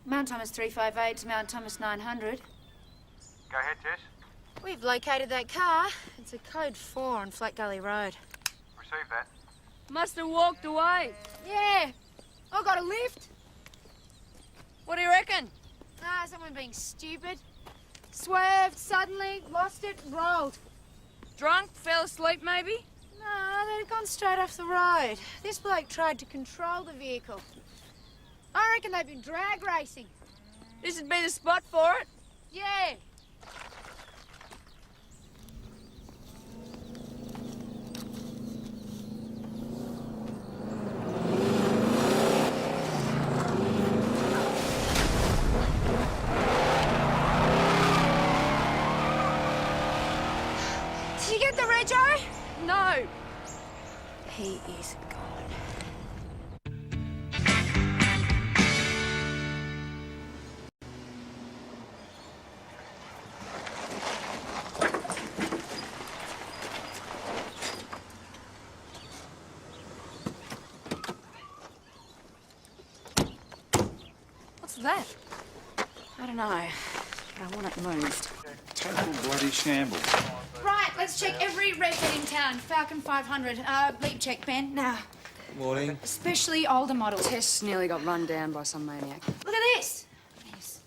Mount Thomas 358 to Mount Thomas 900. Go ahead, Jess. We've located that car. It's a code 4 on Flat Gully Road. Receive that. Must have walked away. Yeah. I got a lift. What do you reckon? Ah, someone being stupid. Swerved suddenly, lost it, rolled. Drunk, fell asleep maybe? No, they'd gone straight off the road. This bloke tried to control the vehicle. I reckon they've been drag racing. This would be the spot for it. Yeah. Did you get the rego? No. He is gone. What's that? I don't know, but I want it moved. Total bloody shambles. Right, let's check every redhead in town. Falcon 500. Bleep check, Ben. Now, Morning. especially older models. Tess nearly got run down by some maniac. Look at this. Yes.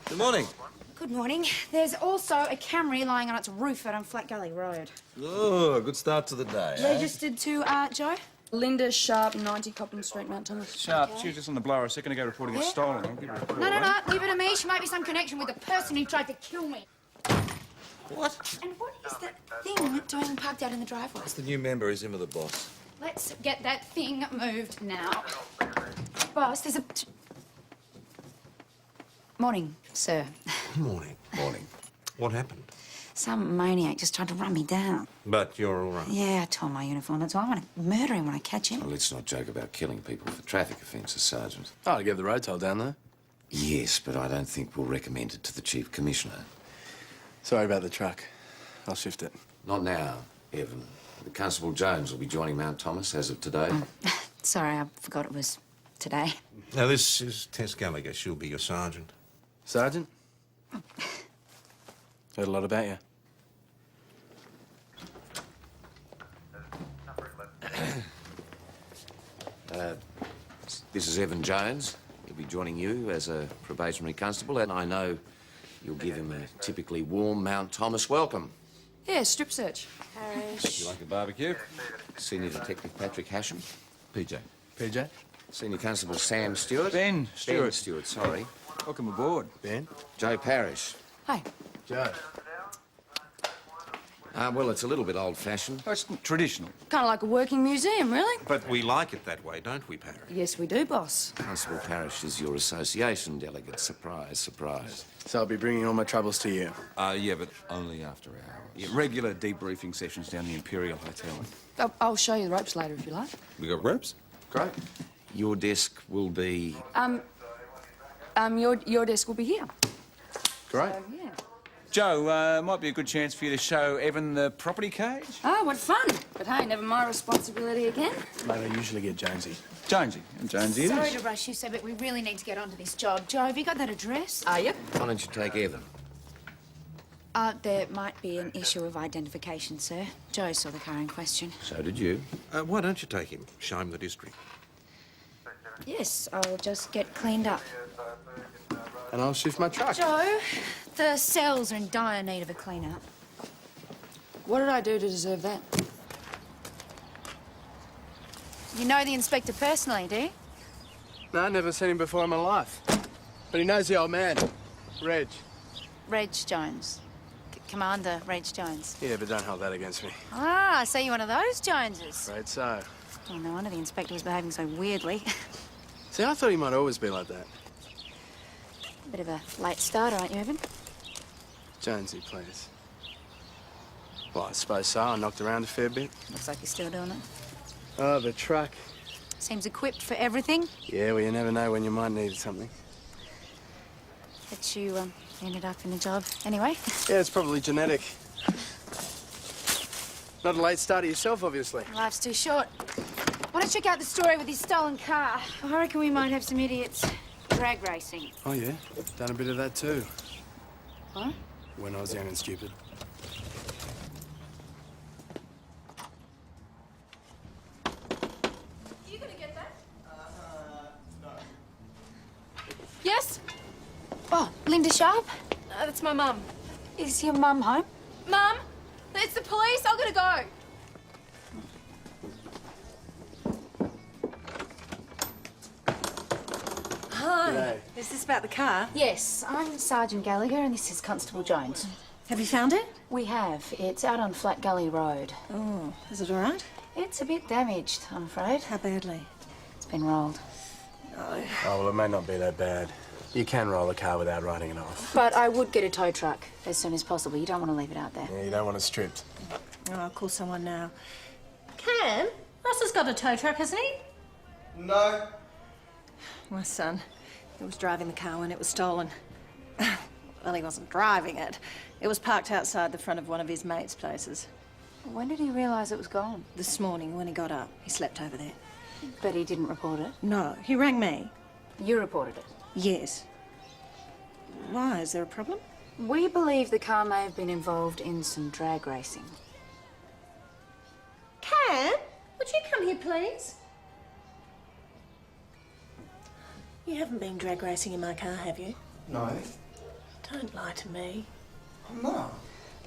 Good morning. Good morning. There's also a Camry lying on its roof out on Flat Gully Road. Oh, good start to the day. Registered to, Joe? Linda Sharp, 90 Cobden Street, Mount Thomas. Sharp, she was just on the blower a second ago reporting it stolen. I'll give her a call. No. Leave it to me. She might be some connection with the person who tried to kill me. What? And what is that thing doing parked out in the driveway? It's the new member. He's in with the boss. Let's get that thing moved now. Boss, there's a... Morning, sir. Morning. Morning. What happened? Some maniac just tried to run me down. But you're all right. Yeah, I tore my uniform. That's why I want to murder him when I catch him. Well, let's not joke about killing people for traffic offences, Sergeant. Oh, to get the road toll down there. Yes, but I don't think we'll recommend it to the Chief Commissioner. Sorry about the truck. I'll shift it. Not now, Evan. The Constable Jones will be joining Mount Thomas as of today. Sorry, I forgot it was today. Now, this is Tess Gallagher. She'll be your sergeant. Sergeant? Heard a lot about you. This is Evan Jones. He'll be joining you as a probationary constable, and I know you'll give him a typically warm Mount Thomas welcome. Yeah, strip search. You like a barbecue? Senior Detective Patrick Hasham. PJ. PJ? Senior Constable Sam Stewart. Ben Stewart. Ben Stewart, sorry. Welcome aboard. Ben? Joe Parrish. Hi. Joe. Well, it's a little bit old-fashioned. Oh, it's traditional. Kind of like a working museum, really. But we like it that way, don't we, Parry? Yes, we do, boss. Constable Parrish is your association delegate. Surprise, surprise. So I'll be bringing all my troubles to you. Yeah, but only after hours. Yeah, regular debriefing sessions down the Imperial Hotel. I'll show you the ropes later if you like. We got ropes? Great. Your desk will be... Your desk will be here. Great. Yeah. Joe, might be a good chance for you to show Evan the property cage. Oh, what fun. But hey, never my responsibility again. Mate, I usually get Jonesy. Jonesy. And Jonesy it Sorry is. to rush you, sir, but we really need to get onto this job. Joe, have you got that address? Yep. Why don't you take Evan? There might be an issue of identification, sir. Joe saw the car in question. So did you. Why don't you take him? Show him the district. Yes, I'll just get cleaned up. And I'll shift my truck. Joe, the cells are in dire need of a clean-up. What did I do to deserve that? You know the inspector personally, do you? No, never seen him before in my life. But he knows the old man. Reg. Reg Jones. Commander Reg Jones. Yeah, but don't hold that against me. Ah, so you're one of those Joneses. Afraid so. Oh, no wonder the inspector was behaving so weirdly. See, I thought he might always be like that. Bit of a late starter, aren't you, Evan? Jonesy, please. Well, I suppose so. I knocked around a fair bit. Looks like you're still doing it. Oh, the truck. Seems equipped for everything. Yeah, well, you never know when you might need something. But you, ended up in the job anyway. Yeah, it's probably genetic. Not a late starter yourself, obviously. Life's too short. Want to check out the story with his stolen car? I reckon we might have some idiots drag racing. Oh, yeah? Done a bit of that too. What? When I was young and stupid. You gonna get that? No. Yes? Oh, Linda Sharp? That's my mum. Is your mum home? Mum, it's the police. I'm gonna go. Hi. G'day. Is this about the car? Yes, I'm Sergeant Gallagher and this is Constable Jones. Have you found it? We have. It's out on Flat Gully Road. Oh, is it all right? It's a bit damaged, I'm afraid. How badly? It's been rolled. Oh, well, it may not be that bad. You can roll a car without writing it off. But I would get a tow truck as soon as possible. You don't want to leave it out there. Yeah, you don't want it stripped. Oh, I'll call someone now. Cam? Ross has got a tow truck, hasn't he? No. My son. He was driving the car when it was stolen. Well, he wasn't driving it. It was parked outside the front of one of his mates' places. When did he realise it was gone? This morning, when he got up, he slept over there. But he didn't report it. No, he rang me. You reported it. Yes. Why? Is there a problem? We believe the car may have been involved in some drag racing. Cam, would you come here, please? You haven't been drag racing in my car, have you? No. Don't lie to me. No.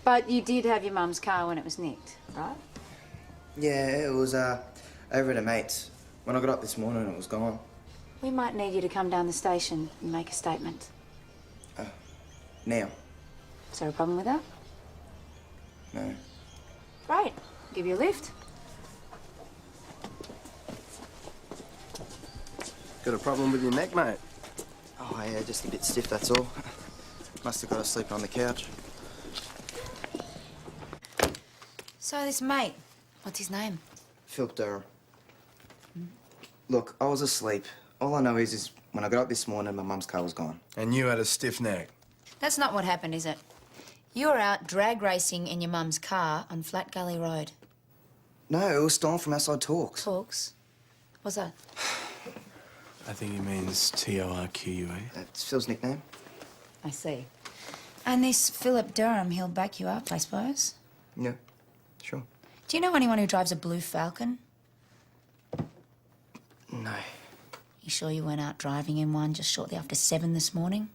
But you did have your mum's car when it was nicked, right? Yeah, it was over at a mate's. When I got up this morning, it was gone. We might need you to come down the station and make a statement. Now. Is there a problem with that? No. Great. Give you a lift. Got a problem with your neck, mate? Oh, yeah, just a bit stiff, that's all. Must have got to sleep on the couch. So this mate, what's his name? Philip Durham. Look, I was asleep. All I know is when I got up this morning, my mum's car was gone. And you had a stiff neck. That's not what happened, is it? You were out drag racing in your mum's car on Flat Gully Road. No, it was stolen from outside Talks. Talks? What's that? I think he means T-O-R-Q-U-E. That's Phil's nickname. I see. And this Philip Durham, he'll back you up, I suppose? Yeah, sure. Do you know anyone who drives a blue Falcon? No. You sure you weren't out driving in one just shortly after 7 this morning?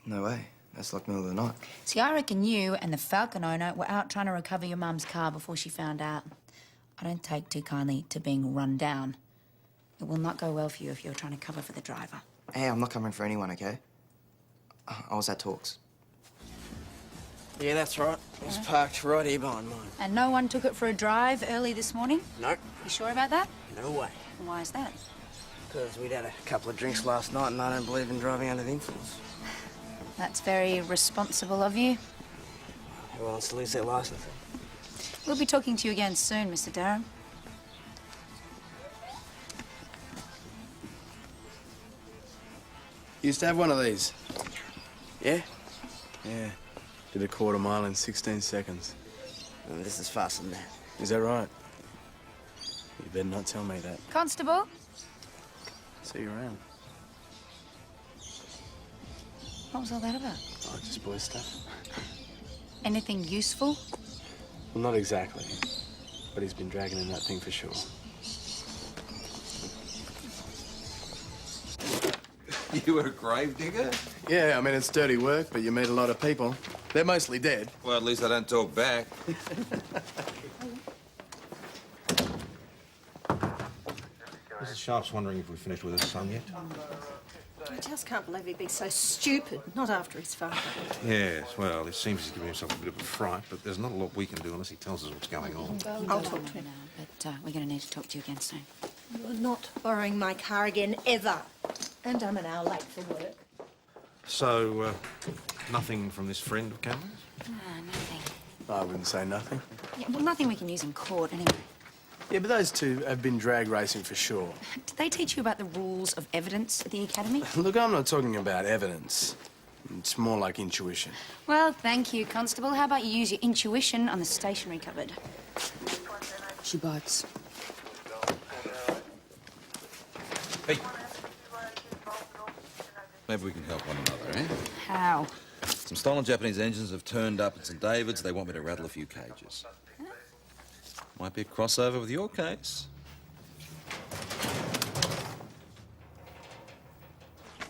No way. That's like middle of the night. See, I reckon you and the Falcon owner were out trying to recover your mum's car before she found out. I don't take too kindly to being run down. It will not go well for you if you're trying to cover for the driver. Hey, I'm not covering for anyone, okay? I was at Talks. Yeah, that's right. It was parked right here behind mine. And no one took it for a drive early this morning? Nope. You sure about that? No way. And why is that? Because we'd had a couple of drinks last night and I don't believe in driving under the influence. That's very responsible of you. Who wants to lose their licence? We'll be talking to you again soon, Mr. Durham. Used to have one of these. Yeah? Yeah. Did a quarter mile in 16 seconds. This is faster than that. Is that right? You better not tell me that. Constable? See you around. What was all that about? Oh, just boy stuff. Anything useful? Well, not exactly. But he's been dragging in that thing for sure. You were a grave digger? Yeah, I mean, it's dirty work, but you meet a lot of people. They're mostly dead. Well, at least I don't talk back. Mrs. Sharp's wondering if we finished with her son yet. I just can't believe he'd be so stupid, not after his father. Yes, well, it seems he's giving himself a bit of a fright, but there's not a lot we can do unless he tells us what's going on. I'll talk to him. But we're going to need to talk to you again soon. You're not borrowing my car again, ever. And I'm an hour late for work. So, nothing from this friend of Cameron's? Nothing. I wouldn't say nothing. Yeah, well, nothing we can use in court anyway. Yeah, but those two have been drag racing for sure. Did they teach you about the rules of evidence at the academy? Look, I'm not talking about evidence. It's more like intuition. Well, thank you, Constable. How about you use your intuition on the stationery cupboard? She bites. Hey. Maybe we can help one another, eh? How? Some stolen Japanese engines have turned up at St. David's. They want me to rattle a few cages. Might be a crossover with your case.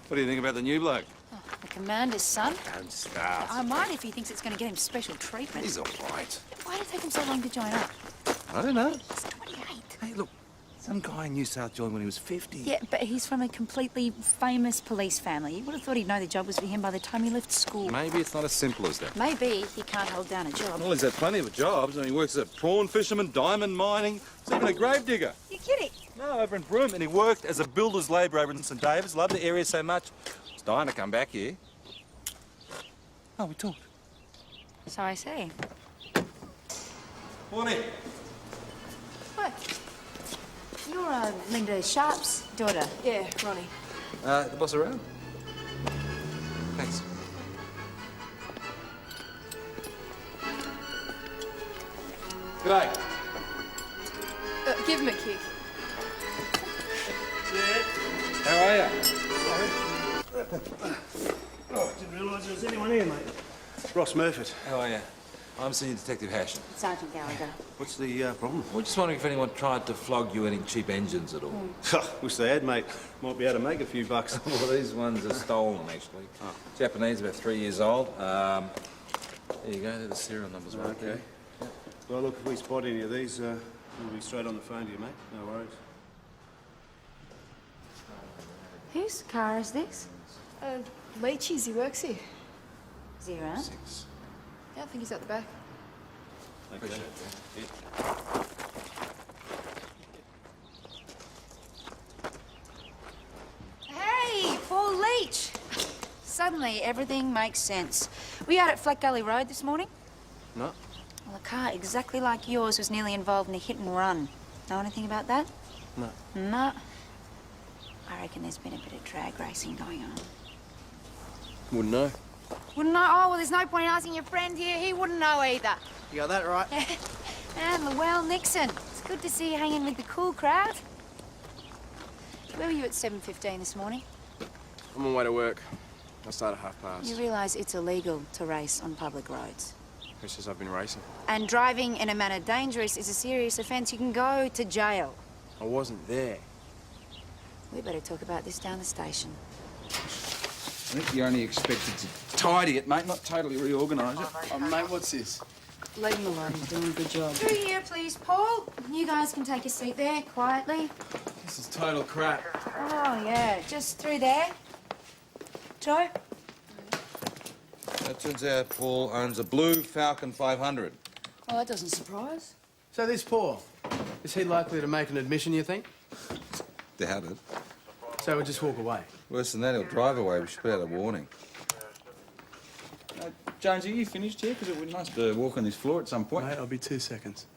What do you think about the new bloke? Oh, the commander's son? Don't start. I might if he thinks it's going to get him special treatment. He's all right. Why did it take him so long to join up? I don't know. He's 28. Hey, look, some guy in New South joined when he was 50. Yeah, but he's from a completely famous police family. You would have thought he'd know the job was for him by the time he left school. Maybe it's not as simple as that. Maybe he can't hold down a job. Well, he's had plenty of jobs. I mean, he works as a prawn fisherman, diamond mining. He's even a grave digger. You're kidding? No, over in Broome. And he worked as a builder's labourer over in St. David's. Loved the area so much. He's dying to come back here. Oh, we talked. So I see. Morning. What? You're Linda Sharp's daughter. Yeah, Ronnie. The boss around? Thanks. G'day. Give him a kick. How are you? Oh, didn't realise there was anyone here, mate. Ross Murphy. How are you? I'm Senior Detective Hashem. Sergeant Gallagher. What's the problem? We're just wondering if anyone tried to flog you any cheap engines at all. Wish they had, mate. Might be able to make a few bucks. Well, these ones are stolen, actually. Japanese, about 3 years old. There you go. They're the serial numbers right there. Well, look, if we spot any of these, we'll be straight on the phone to you, mate. No worries. Whose car is this? Leachy's, he works here. Zero. Yeah, I think he's at the back. Okay. Hey, Paul Leach. Suddenly, everything makes sense. Were you out at Flat Gully Road this morning? No. Well, a car exactly like yours was nearly involved in a hit and run. Know anything about that? No. No. I reckon there's been a bit of drag racing going on. Wouldn't know. Wouldn't know? Oh, well, there's no point in asking your friend here. He wouldn't know either. You got that right? And Llewellyn Nixon. It's good to see you hanging with the cool crowd. Where were you at 7:15 this morning? I'm on my way to work. I start at past. You realise it's illegal to race on public roads. Who says I've been racing? And driving in a manner dangerous is a serious offence. You can go to jail. I wasn't there. We better talk about this down the station. I think you're only expected to tidy it, mate, not totally reorganise it. Oh, mate, what's this? Leave him alone. He's doing a good job. Through here, please, Paul. You guys can take a seat there, quietly. This is total crap. Oh, yeah, just through there. Joe? It turns out Paul owns a blue Falcon 500. Oh, that doesn't surprise. So this Paul, is he likely to make an admission, you think? Doubt it. So we'll just walk away? Worse than that, he'll drive away. We should put out a warning. Jones, are you finished here? Because it would be nice to walk on this floor at some point. Mate, I'll be 2 seconds.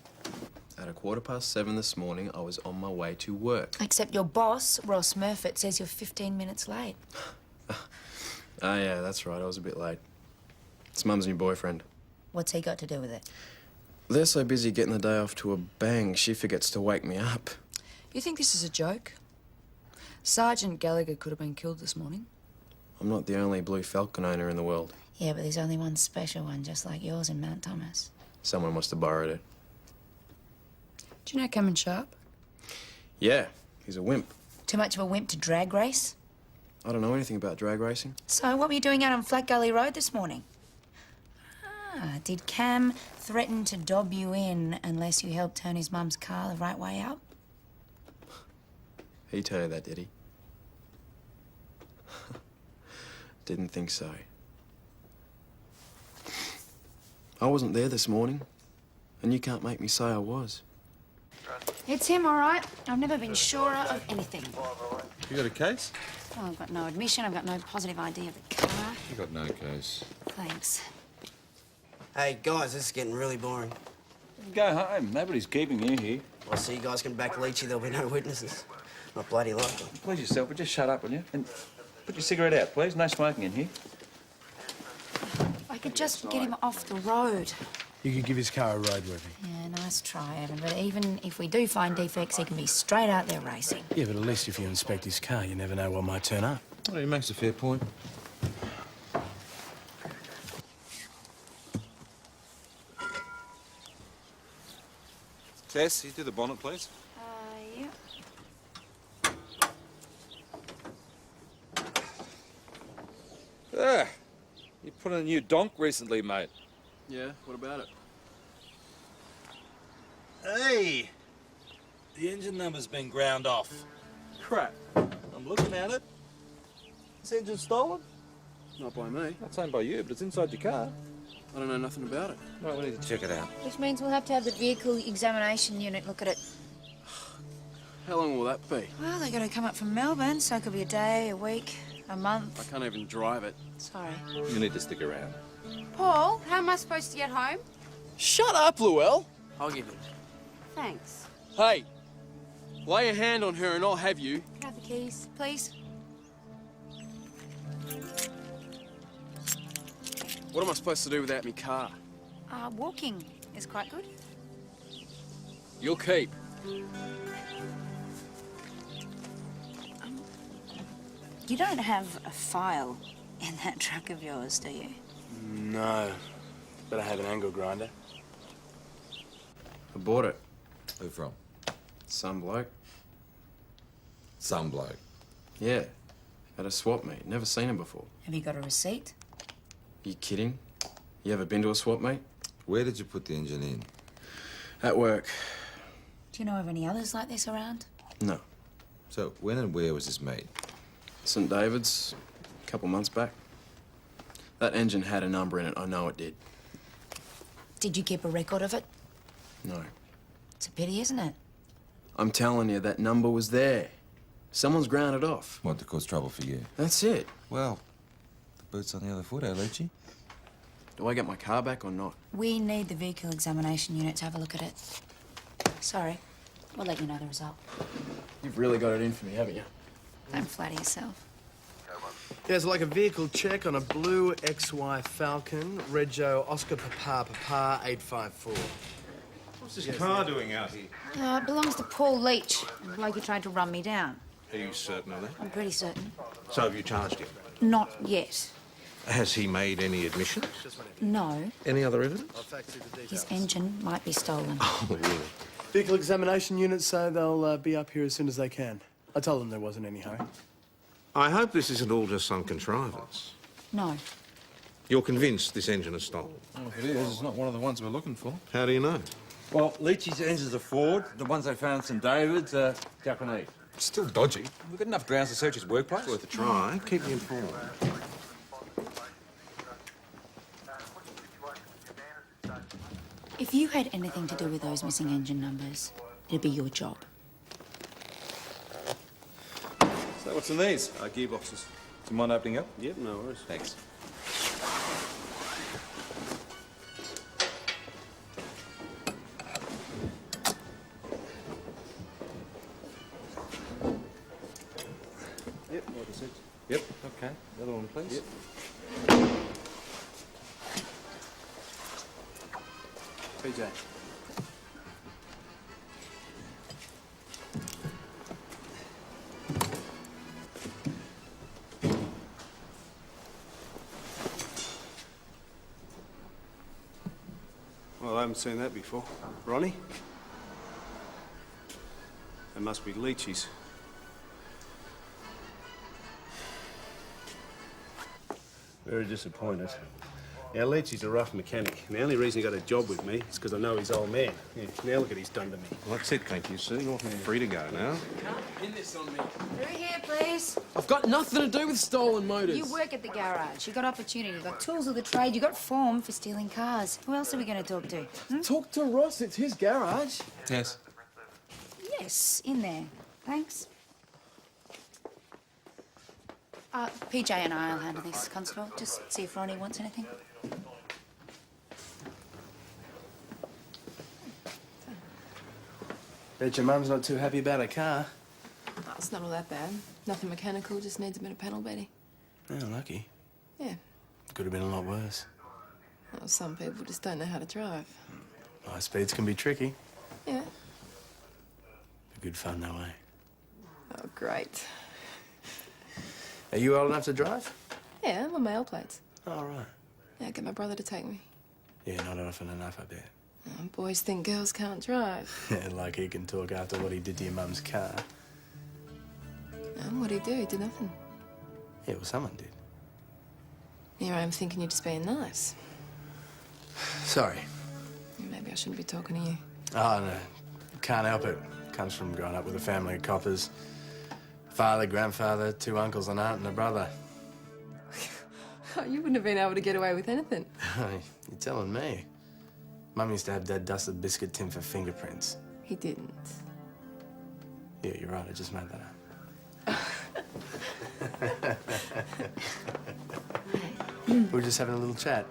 At 7:15 this morning, I was on my way to work. Except your boss, Ross Murphy, says you're 15 minutes late. Oh, yeah, that's right. I was a bit late. It's Mum's new boyfriend. What's he got to do with it? They're so busy getting the day off to a bang, she forgets to wake me up. You think this is a joke? Sergeant Gallagher could have been killed this morning. I'm not the only blue Falcon owner in the world. Yeah, but there's only one special one, just like yours in Mount Thomas. Someone must have borrowed it. Do you know Cameron Sharp? Yeah, he's a wimp. Too much of a wimp to drag race? I don't know anything about drag racing. So what were you doing out on Flat Gully Road this morning? Ah, did Cam threaten to dob you in unless you helped turn his mum's car the right way out? He tell you that, did he? Didn't think so. I wasn't there this morning, and you can't make me say I was. It's him, all right. I've never been surer of anything. You got a case? Well, I've got no admission, I've got no positive ID of the car. You got no case. Thanks. Hey, guys, this is getting really boring. Go home. Nobody's keeping you here. Well, so you guys can back Leachy, there'll be no witnesses. Not bloody likely. Please yourself, but just shut up, will you? And put your cigarette out, please. No smoking in here. If I could just get him off the road. You could give his car a roadworthy. Yeah, nice try, Evan. But even if we do find defects, he can be straight out there racing. Yeah, but at least if you inspect his car, you never know what might turn up. Well, he makes a fair point. Tess, you do the bonnet, please. Yeah. Ah, you put in a new donk recently, mate. Yeah, what about it? Hey! The engine number's been ground off. Crap. I'm looking at it. This engine's stolen? Not by me. Not owned by you, but it's inside your car. I don't know nothing about it. Right, we need to check it out. Which means we'll have to have the vehicle examination unit look at it. How long will that be? Well, they got to come up from Melbourne, so it could be a day, a week, a month. I can't even drive it. Sorry. You need to stick around. Paul, how am I supposed to get home? Shut up, Luelle! I'll give it. Thanks. Hey! Lay a hand on her and I'll have you. Can I have the keys, please? What am I supposed to do without me car? Walking is quite good. You'll keep. You don't have a file in that truck of yours, do you? No. But I have an angle grinder. I bought it. Who from? Some bloke. Some bloke. Yeah. At a swap meet. Never seen him before. Have you got a receipt? You kidding? You ever been to a swap meet? Where did you put the engine in? At work. Do you know of any others like this around? No. So, when and where was this made? St. David's, a couple months back. That engine had a number in it. I know it did. Did you keep a record of it? No. It's a pity, isn't it? I'm telling you, that number was there. Someone's grounded off. What, to cause trouble for you? That's it. Well, the boot's on the other foot, eh, Leachy? Do I get my car back or not? We need the vehicle examination unit to have a look at it. Sorry. We'll let you know the result. You've really got it in for me, haven't you? Don't flatter yourself. Yeah, it's like a vehicle check on a blue XY Falcon, Rego Oscar Papa 854. What's this car doing out here? It belongs to Paul Leach, the bloke who tried to run me down. Are you certain of that? I'm pretty certain. So have you charged him? Not yet. Has he made any admissions? No, Any other evidence? his engine might be stolen. Oh, really? Vehicle examination unit say they'll be up here as soon as they can. I told them there wasn't any hurry. I hope this isn't all just some contrivance. No. You're convinced this engine is stolen? Well, if it is, it's not one of the ones we're looking for. How do you know? Well, Leachy's engines are Ford. The ones they found in St. David's are Japanese. Still dodgy. We've got enough grounds to search his workplace. Worth a try. Keep me informed. If you had anything to do with those missing engine numbers, it'd be your job. So what's in these? Gearboxes. Do you mind opening up? Yep, no worries. Thanks. Yep, like I said. Yep, okay. The other one, please. Yep. PJ. Well, I haven't seen that before. Ronnie? That must be Leachy's. Very disappointed. Yeah, Leachy's a rough mechanic. And the only reason he got a job with me is because I know his old man. Yeah, now look at he's done to me. Well, that's it, thank you, sir. You're free to go now. Can't pin this on me. Through here, please. I've got nothing to do with stolen motors. You work at the garage. You got opportunity. You got tools of the trade. You got form for stealing cars. Who else are we going to talk to? Talk to Ross. It's his garage. Yes. Yes, in there. Thanks. PJ and I'll handle this, Constable. Just see if Ronnie wants anything. Bet your mum's not too happy about her car. Oh, it's not all that bad. Nothing mechanical, just needs a bit of pedal bedding. Oh, lucky. Yeah. Could have been a lot worse. Well, some people just don't know how to drive. High speeds can be tricky. Yeah. But good fun, no way. Oh, great. Are you old enough to drive? Yeah, I'm on my old plates. Oh, right. Yeah, get my brother to take me. Yeah, not often enough, I bet. Oh, boys think girls can't drive. Yeah, like he can talk after what he did to your mum's car. And what'd he do? He did nothing. Yeah, well, someone did. Here I am thinking you're just being nice. Sorry. Maybe I shouldn't be talking to you. Oh, no. Can't help it. Comes from growing up with a family of coppers. Father, grandfather, 2 uncles, an aunt and a brother. Oh, you wouldn't have been able to get away with anything. You're telling me. Mum used to have Dad dust the biscuit tin for fingerprints. He didn't. Yeah, you're right. I just made that up. We're just having a little chat.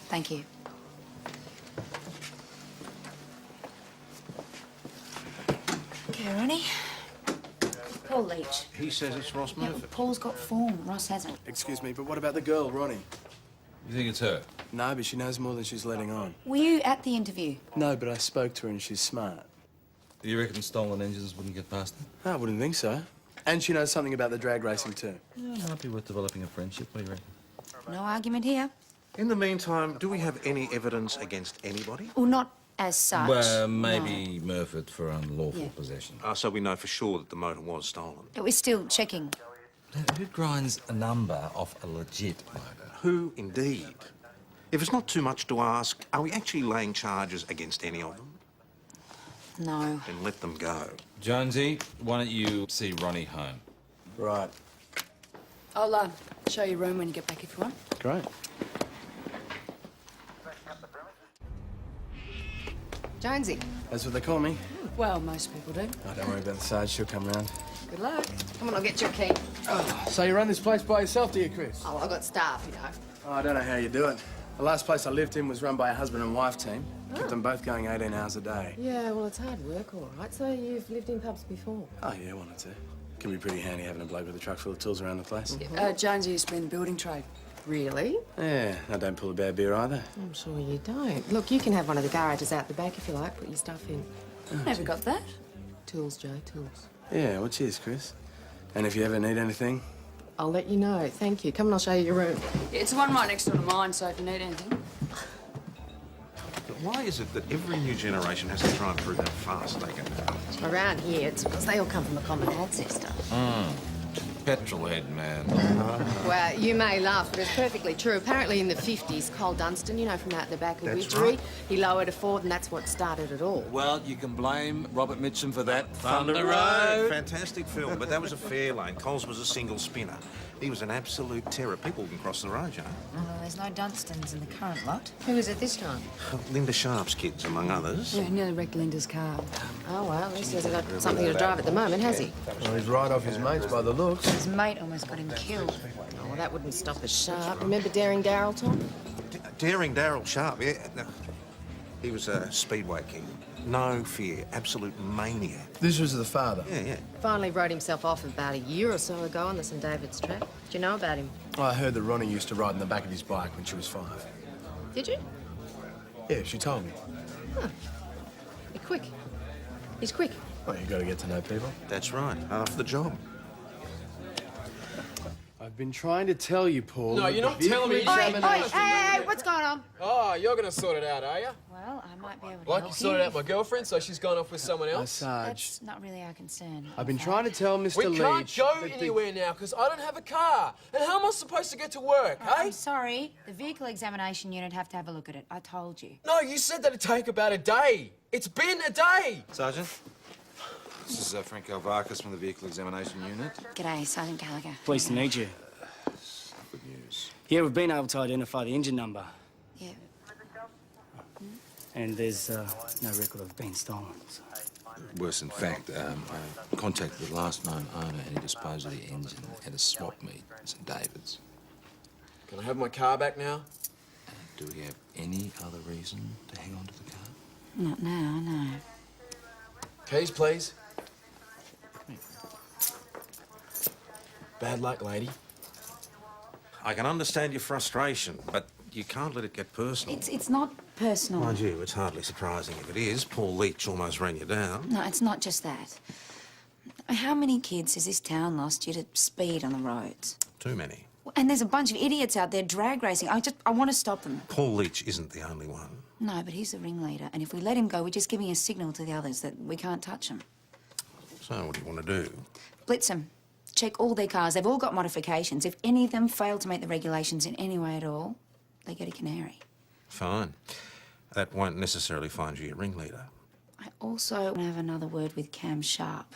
Thank you. Okay, Ronnie. Paul Leach. He says it's Ross Yeah, Murphy. Paul's got form. Ross hasn't. Excuse me, but what about the girl, Ronnie? You think it's her? No, but she knows more than she's letting on. Were you at the interview? No, but I spoke to her and she's smart. Do you reckon stolen engines wouldn't get past them? I wouldn't think so. And she knows something about the drag racing too. Yeah, might be worth developing a friendship. What do you reckon? No argument here. In the meantime, do we have any evidence against anybody? Well, not as such. Well, maybe Murphy for unlawful Yeah. possession. So we know for sure that the motor was stolen. No. We're still checking. Who grinds a number off a legit motor? Who, indeed? If it's not too much to ask, are we actually laying charges against any of them? No. Then let them go. Jonesy, why don't you see Ronnie home? Right. I'll show you your room when you get back if you want. Great. Jonesy. That's what they call me. Well, most people do. Oh, don't worry about the Sarge. She'll come round. Good luck. Come on, I'll get you a key. So you run this place by yourself, do you, Chris? Oh, I've got staff, you know. Oh, I don't know how you do it. The last place I lived in was run by a husband and wife team. Kept them both going 18 hours a day. Yeah, well, it's hard work, all right. So you've lived in pubs before? Oh, yeah, one or two. Can be pretty handy having a bloke with a truck full of tools around the place. Jonesy used to be in the building trade. Really? Yeah, I don't pull a bad beer either. I'm sure you don't. Look, you can have one of the garages out the back if you like. Put your stuff in. Never got that. Tools, Joe, tools. Yeah, well, cheers, Chris. And if you ever need anything, I'll let you know. Thank you. Come and I'll show you your room. It's the one right next door to mine, so if you need anything. But why is it that every new generation has to try and prove how fast they can go? Around here, it's because they all come from a common ancestor. Petrolhead, man. Well, you may laugh, but it's perfectly true. Apparently in the 50s, Cole Dunstan, you know, from out the back of That's Widgery, right. he lowered a Ford and that's what started it all. Well, you can blame Robert Mitchum for that. Thunder Road. Fantastic film, but that was a fair lane. Coles was a single spinner. He was an absolute terror. People can cross the road, you know. Well, there's no Dunstans in the current lot. Who was it this time? Linda Sharp's kids, among others. Yeah, nearly wrecked Linda's car. Oh, well, at least he hasn't got something to drive at the moment, has he? well, he's right off his mates by the looks. His mate almost got him killed. Oh, well, that wouldn't stop us sharp. Remember Daring Darrell, Tom? Daring Darrell Sharp, yeah. No, he was a speedway king. No fear, absolute maniac. This was the father. Yeah. Finally wrote himself off about a year or so ago on the St David's track. Do you know about him? I heard that Ronnie used to ride in the back of his bike when she was 5. Did you? Yeah, she told me. You're quick. He's quick. Well, you got to get to know people. That's right, half the job. I've been trying to tell you, Paul. No, that you're the not telling me. vehicle Oi, examination- hey, what's going on? Oh, you're gonna sort it out, are you? Well, I might be able to Like help you sorted out my girlfriend, so she's gone off with someone else? Sarge, That's not really our concern. I've been trying to tell Mr. We Leach... can't go that the- anywhere now because I don't have a car. And how am I supposed to get to work, eh? I'm sorry. The vehicle examination unit have to have a look at it. I told you. No, you said that'd take about a day. It's been a day. Sergeant, this is Frank Alvarkis from the Vehicle Examination Unit. G'day, Sergeant Gallagher. Pleased to meet you. Good news. Yeah, we've been able to identify the engine number, Yeah. and there's no record of it being stolen. So. Worse, in fact, I contacted the last known owner and he disposed of the engine at a swap meet at St David's. Can I have my car back now? Do we have any other reason to hang on to the car? Not now, no. Keys, please. Bad luck, lady. I can understand your frustration, but you can't let it get personal. It's not personal. Mind you, it's hardly surprising if it is. Paul Leach almost ran you down. No, it's not just that. How many kids has this town lost due to speed on the roads? Too many. And there's a bunch of idiots out there drag racing. I want to stop them. Paul Leach isn't the only one. No, but he's the ringleader, and if we let him go, we're just giving a signal to the others that we can't touch him. So what do you want to do? Blitz them. Check all their cars. They've all got modifications. If any of them fail to meet the regulations in any way at all, they get a canary. Fine. That won't necessarily find you a ringleader. I also want to have another word with Cam Sharp.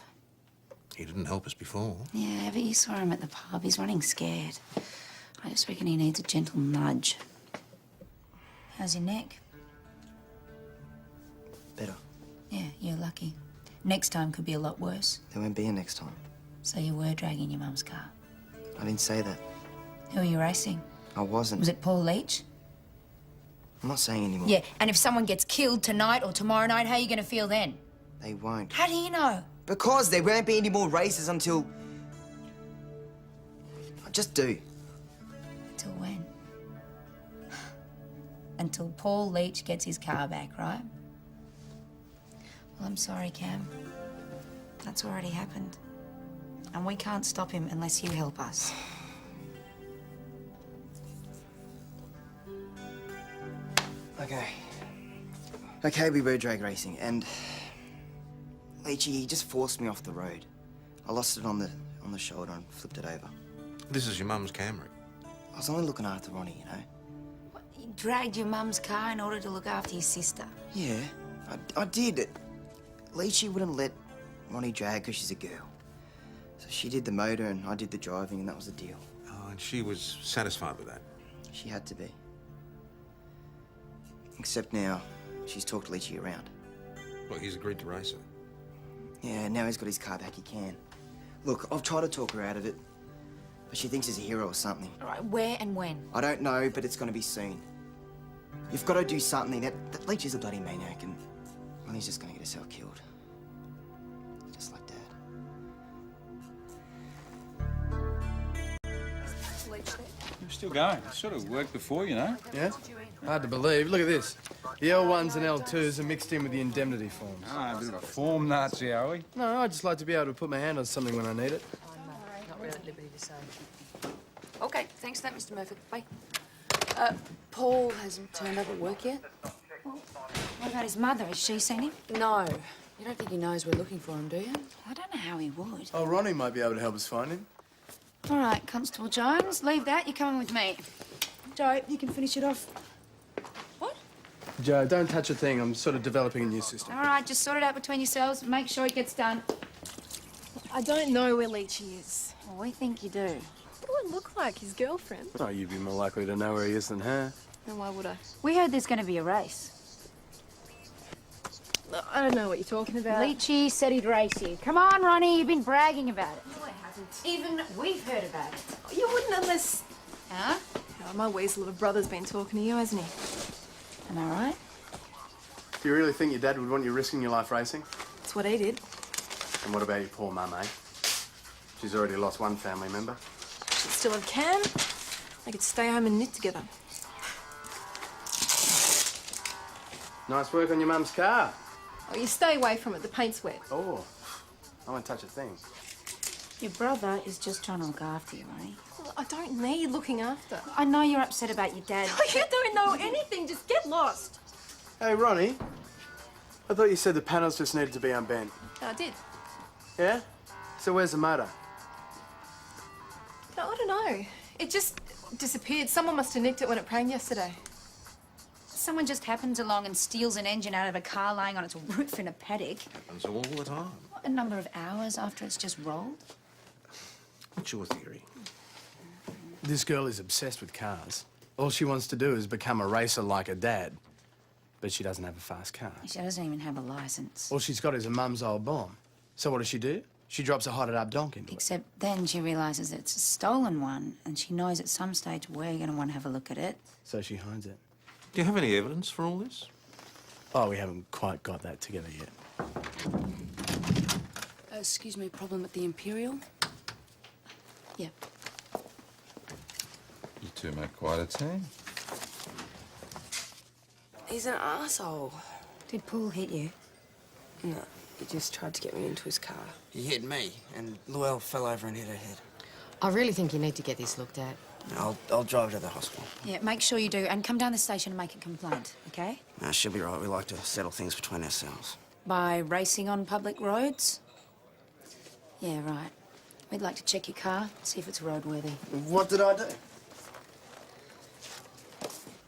He didn't help us before. Yeah, but you saw him at the pub. He's running scared. I just reckon he needs a gentle nudge. How's your neck? Better. Yeah, you're lucky. Next time could be a lot worse. There won't be a next time. So you were dragging your mum's car. I didn't say that. Who were you racing? I wasn't. Was it Paul Leach? I'm not saying anymore. Yeah, and if someone gets killed tonight or tomorrow night, how are you going to feel then? They won't. How do you know? Because there won't be any more races until... I just do. Until when? Until Paul Leach gets his car back, right? Well, I'm sorry, Cam. That's already happened. And we can't stop him unless you help us. Okay, we were drag racing, and... Leachy, he just forced me off the road. I lost it on the shoulder and flipped it over. This is your mum's Camry. I was only looking after Ronnie, you know? What, you dragged your mum's car in order to look after your sister? Yeah, I did. Leachy wouldn't let Ronnie drag because she's a girl. So she did the motor and I did the driving, and that was the deal. Oh, and she was satisfied with that? She had to be. Except now, she's talked Leachy around. Well, he's agreed to race her. Yeah, now he's got his car back, he can. Look, I've tried to talk her out of it, but she thinks he's a hero or something. All right, where and when? I don't know, but it's going to be soon. You've got to do something. That Leach is a bloody maniac, and Ronnie's just going to get herself killed. Just like Dad. You're still going. It sort of worked before, you know. Yeah? Hard to believe. Look at this. The L1s and L2s are mixed in with the indemnity forms. Ah, a bit of a form Nazi, are we? No, I just like to be able to put my hand on something when I need it. Not really at liberty to say. Okay, thanks for that, Mr. Murphy. Bye. Paul hasn't turned up at work yet? Well, what about his mother? Has she seen him? No. You don't think he knows we're looking for him, do you? I don't know how he would. Oh, Ronnie might be able to help us find him. All right, Constable Jones, leave that. You're coming with me. Joe, you can finish it off. Joe, don't touch a thing. I'm sort of developing a new system. All right, just sort it out between yourselves. Make sure it gets done. I don't know where Leachy is. Well, we think you do. It would look like his girlfriend. Oh, you'd be more likely to know where he is than her. Then why would I? We heard there's going to be a race. Look, I don't know what you're talking about. Leachy said he'd race you. Come on, Ronnie, you've been bragging about it. No, I haven't. Even we've heard about it. You wouldn't unless... Huh? Oh, my weasel of a brother's been talking to you, hasn't he? Am I right? Do you really think your dad would want you risking your life racing? That's what he did. And what about your poor mum, eh? She's already lost one family member. She'd still have Cam. They could stay home and knit together. Nice work on your mum's car. Oh, you stay away from it. The paint's wet. Oh, I won't touch a thing. Your brother is just trying to look after you, Ronnie. Well, I don't need looking after. I know you're upset about your dad. Oh, you don't know anything. Just get lost. Hey, Ronnie. I thought you said the panels just needed to be unbent. I did. Yeah? So where's the motor? No, I don't know. It just disappeared. Someone must have nicked it when it pranged yesterday. Someone just happens along and steals an engine out of a car lying on its roof in a paddock. Happens all the time. A number of hours after it's just rolled. What's your theory? This girl is obsessed with cars. All she wants to do is become a racer like her dad. But she doesn't have a fast car. She doesn't even have a license. All she's got is a mum's old bomb. So what does she do? She drops a hotted up donk into it. Except then she realises it's a stolen one, and she knows at some stage we're going to want to have a look at it. So she hides it. Do you have any evidence for all this? Oh, we haven't quite got that together yet. Excuse me, problem at the Imperial? Yeah. You two make quite a team. He's an asshole. Did Paul hit you? No. He just tried to get me into his car. He hit me, and Luelle fell over and hit her head. I really think you need to get this looked at. I'll drive her to the hospital. Yeah, make sure you do, and come down the station and make a complaint, okay? No, she'll be right. We like to settle things between ourselves. By racing on public roads? Yeah, right. We'd like to check your car, see if it's roadworthy. What did I do?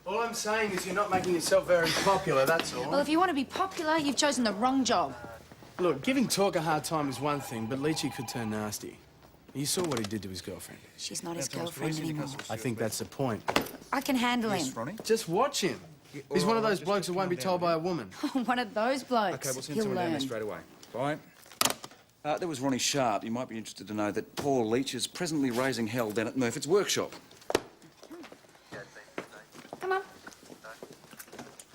All I'm saying is you're not making yourself very popular, that's all. Well, if you want to be popular, you've chosen the wrong job. Look, giving Talk a hard time is one thing, but Leachy could turn nasty. You saw what he did to his girlfriend. She's not his girlfriend anymore. I think that's the point. I can handle him. Just watch him. He's one of those blokes who won't be told by a woman. One of those blokes. Okay, we'll send He'll someone down there learn. straight away. Bye. There was Ronnie Sharp. You might be interested to know that Paul Leach is presently raising hell down at Murfitt's workshop. Come on.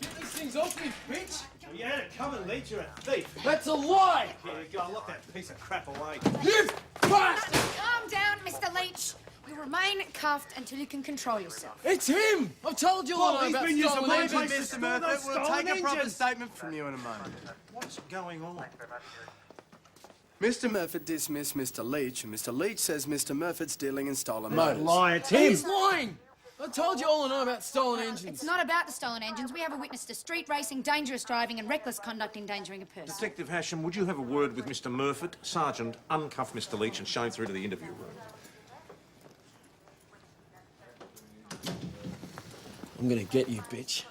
Get these things off me, bitch! You had it coming, Leach. You're a thief. That's a lie! Here you go. Lock that piece of crap away. You bastard! Calm down, Mr. Leach. You remain cuffed until you can control yourself. It's him! I've told you all Well, he's about been using stolen my engines, place to Mr. store Murphy. those We'll stolen take a proper engines. statement from you in a moment. What's going on? Mr. Murphy dismissed Mr. Leach, and Mr. Leach says Mr. Murphy's dealing in stolen Don't motors. lie, it's And him. He's lying! I told you all I know about stolen engines. It's not about the stolen engines. We have a witness to street racing, dangerous driving, and reckless conduct endangering a person. Detective Hasham, would you have a word with Mr. Murfitt? Sergeant, uncuff Mr. Leach and show him through to the interview room. I'm gonna get you, bitch.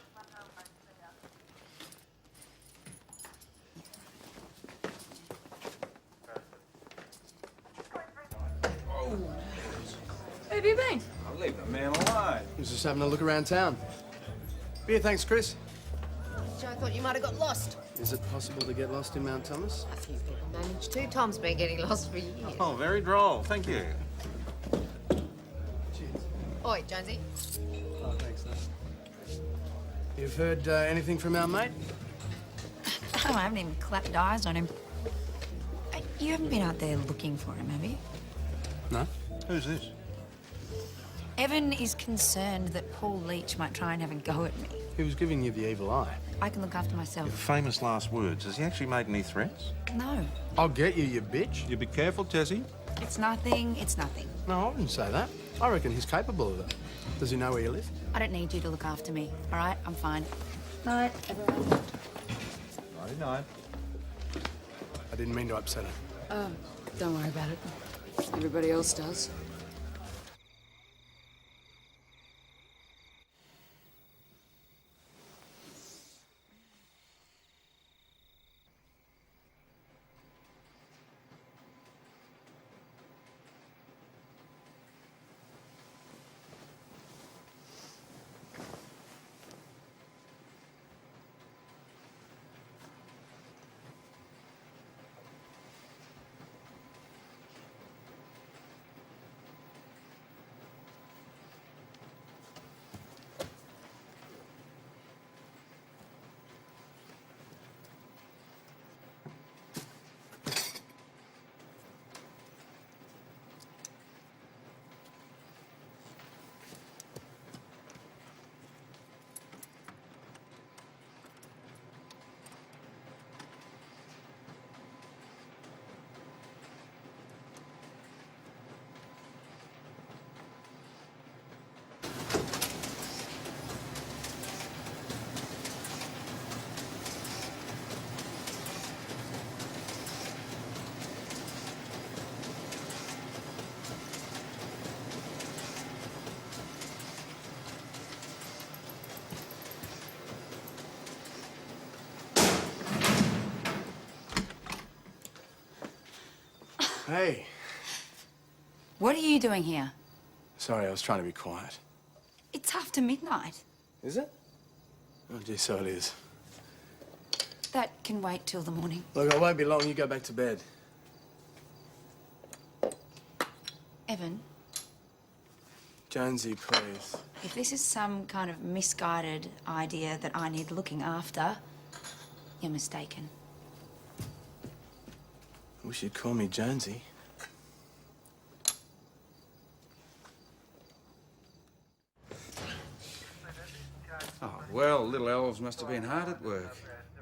Where have you been? I'll leave the man alone. He was just having a look around town. Beer, thanks, Chris. Joe, I thought you might have got lost. Is it possible to get lost in Mount Thomas? A few people managed to. Tom's been getting lost for years. Oh, very droll. Thank you. Oi, Jonesy. Oh, thanks, love. You've heard anything from our mate? Oh, I haven't even clapped eyes on him. You haven't been out there looking for him, have you? No. Who's this? Evan is concerned that Paul Leach might try and have a go at me. He was giving you the evil eye. I can look after myself. Famous last words. Has he actually made any threats? No, I'll get you, you bitch. You be careful, Tessie. it's nothing. It's nothing. No, I wouldn't say that. I reckon he's capable of it. Does he know where you live? I don't need you to look after me, all right? I'm fine. Night, everyone. 99. I didn't mean to upset her. Oh, don't worry about it. Everybody else does. Hey. What are you doing here? Sorry, I was trying to be quiet. It's after midnight. Is it? Oh, gee, so it is. That can wait till the morning. Look, I won't be long. You go back to bed. Evan, Jonesy, please. if this is some kind of misguided idea that I need looking after, you're mistaken. I wish you'd call me Jonesy. Oh, well, little elves must have been hard at work.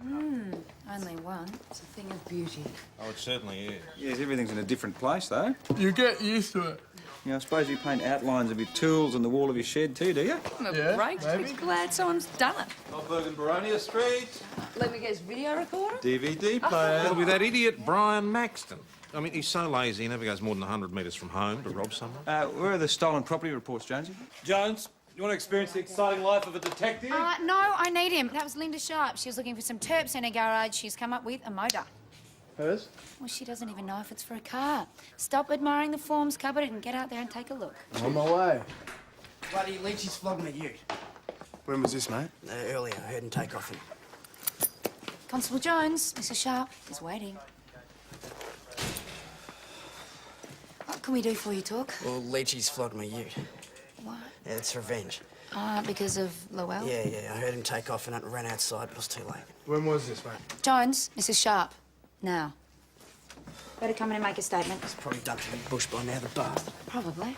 Only one. It's a thing of beauty. Oh, it certainly is. Yes, everything's in a different place, though. You get used to it. I suppose you paint outlines of your tools on the wall of your shed too, do you? Yeah, Great. maybe. Glad someone's done it. Hotberg and Baronia Street. Let me guess, video recorder? DVD player. It'll be that idiot Brian Maxton. I mean, he's so lazy he never goes more than 100 metres from home to rob someone. Where are the stolen property reports, Jonesy? Jones, you want to experience the exciting life of a detective? No, I need him. That was Linda Sharp. She was looking for some terps in her garage. She's come up with a motor. Hers? Well, she doesn't even know if it's for a car. Stop admiring the forms cupboard and get out there and take a look. On my way. Bloody Leachy's flogging a ute. When was this, mate? Earlier, I heard him take off him. Constable Jones, Mrs. Sharp is waiting. What can we do for you, Talk? Well, Leachy's flogged my ute. Why? Yeah, it's revenge. Because of Lowell? Yeah, I heard him take off and I ran outside, but it was too late. When was this, mate? Jones, Mrs. Sharp, now. Better come in and make a statement. He's probably dumped in the bush by now, the bastard. Probably.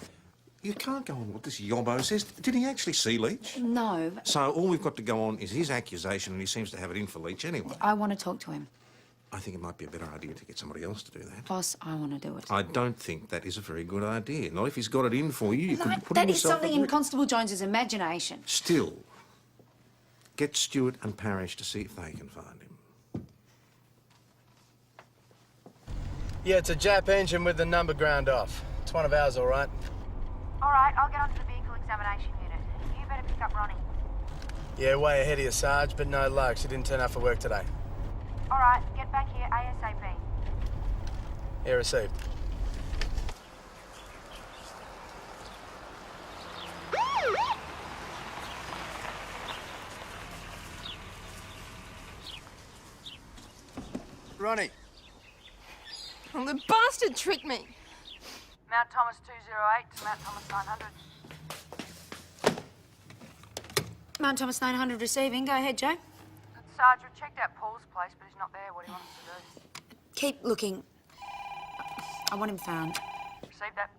You can't go on what this yobbo says. Did he actually see Leach? No. So all we've got to go on is his accusation, and he seems to have it in for Leach anyway. I want to talk to him. I think it might be a better idea to get somebody else to do that. Boss, I want to do it. I don't think that is a very good idea. Not if he's got it in for you. You No, could put that him is something in yourself. Constable Jones's imagination. Still, get Stewart and Parrish to see if they can find him. Yeah, it's a Jap engine with the number ground off. It's one of ours, all right. All right, I'll get onto the vehicle examination unit. You better pick up Ronnie. Yeah, way ahead of you, Sarge, but no luck. She didn't turn up for work today. All right, get back here ASAP. Here, received. Ronnie. Well, the bastard tricked me. Mount Thomas 208 to Mount Thomas 900. Mount Thomas 900 receiving. Go ahead, Joe. Sarge, we checked out Paul's place, but he's not there. What do you want us to do? Keep looking. I want him found. Received that.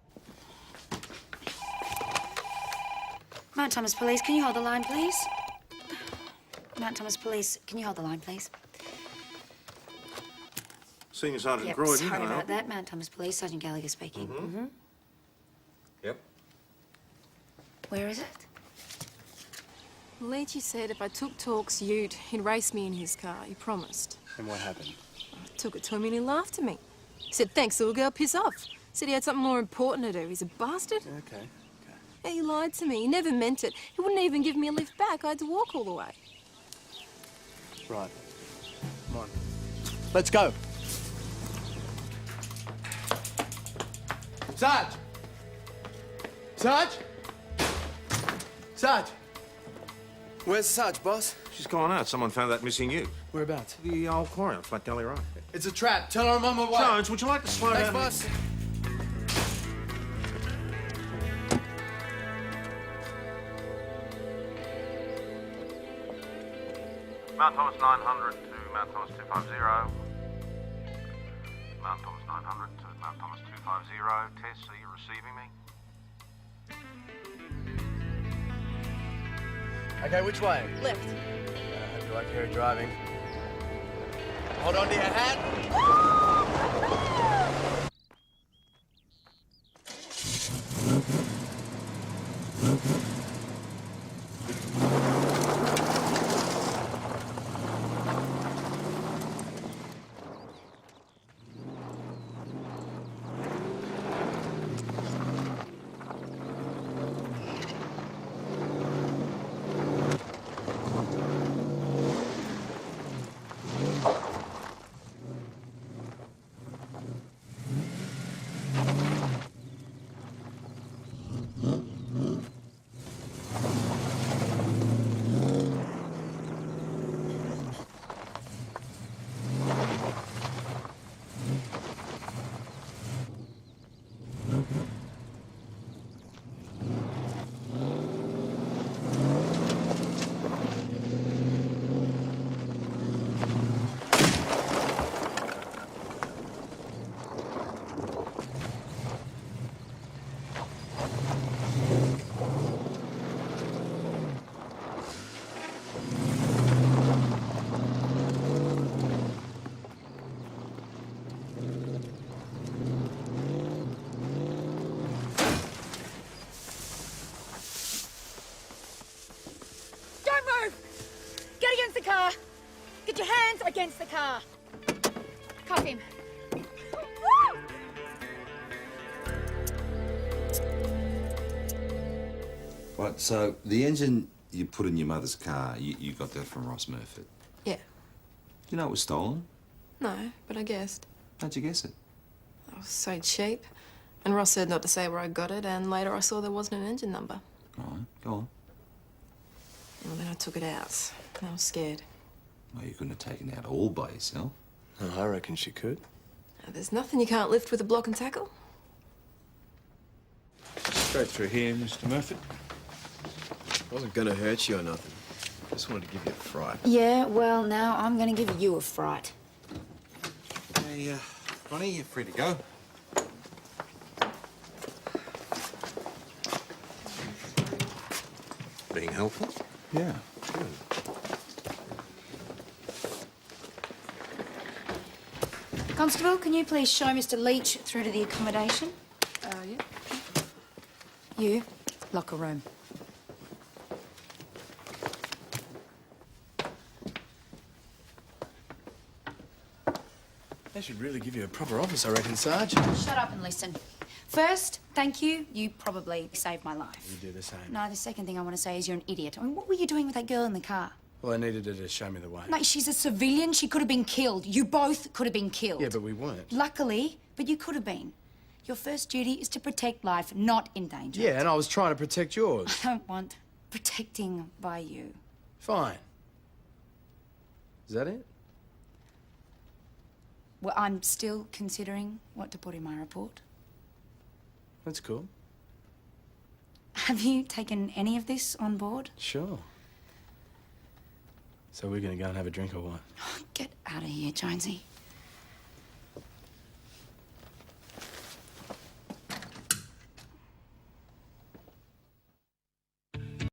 Mount Thomas Police, can you hold the line, please? Mount Thomas Police, can you hold the line, please? Senior Sergeant Yep, Croydon. sorry hello. about that. Mount Thomas Police, Sergeant Gallagher speaking. Mhm. Yep. Where is it? Leachy said if I took Talk's ute, he'd race me in his car. He promised. And what happened? I took it to him and he laughed at me. He said, thanks, little girl, piss off. Said he had something more important to do. He's a bastard. Okay. Yeah, he lied to me. He never meant it. He wouldn't even give me a lift back. I had to walk all the way. Right. Come on. Let's go. Sarge! Sarge! Sarge! Where's Sarge, boss? She's gone out. Someone found that missing ute. Whereabouts? The old quarry on Flat Gully Road. It's a trap. Tell her I'm on my way. Jones, would you like to slow Thanks, down? boss. Mount Thomas 900 to Mount Thomas 250. Mount Thomas 900 to Mount Thomas 250. Tess, are you receiving me? Okay, which way? Left. I hope you like Harry driving. Hold on to your hat. car. Cuff him. Right, so the engine you put in your mother's car, you got that from Ross Murphy. Yeah. You know it was stolen? No, but I guessed. How'd you guess it? I was so cheap. And Ross said not to say where I got it, and later I saw there wasn't an engine number. All right, go on. Well, then I took it out. I was scared. Well, you couldn't have taken it out all by yourself. Oh, I reckon she could. There's nothing you can't lift with a block and tackle. Straight through here, Mr. Murphy. Wasn't gonna hurt you or nothing. Just wanted to give you a fright. Yeah, well, now I'm going to give you a fright. Hey, Ronnie, you're free to go. Being helpful? Yeah. Good. Constable, can you please show Mr. Leach through to the accommodation? Yeah. You, locker room. They should really give you a proper office, I reckon, Sarge. Shut up and listen. First, thank you. You probably saved my life. You do the same. No, the second thing I want to say is you're an idiot. I mean, what were you doing with that girl in the car? Well, I needed her to show me the way. Mate, she's a civilian. She could have been killed. You both could have been killed. Yeah, but we weren't. Luckily, but you could have been. Your first duty is to protect life, not endanger it. Yeah, and I was trying to protect yours. I don't want protecting by you. Fine. Is that it? Well, I'm still considering what to put in my report. That's cool. Have you taken any of this on board? Sure. So we're gonna go and have a drink or what? Get out of here, Jonesy.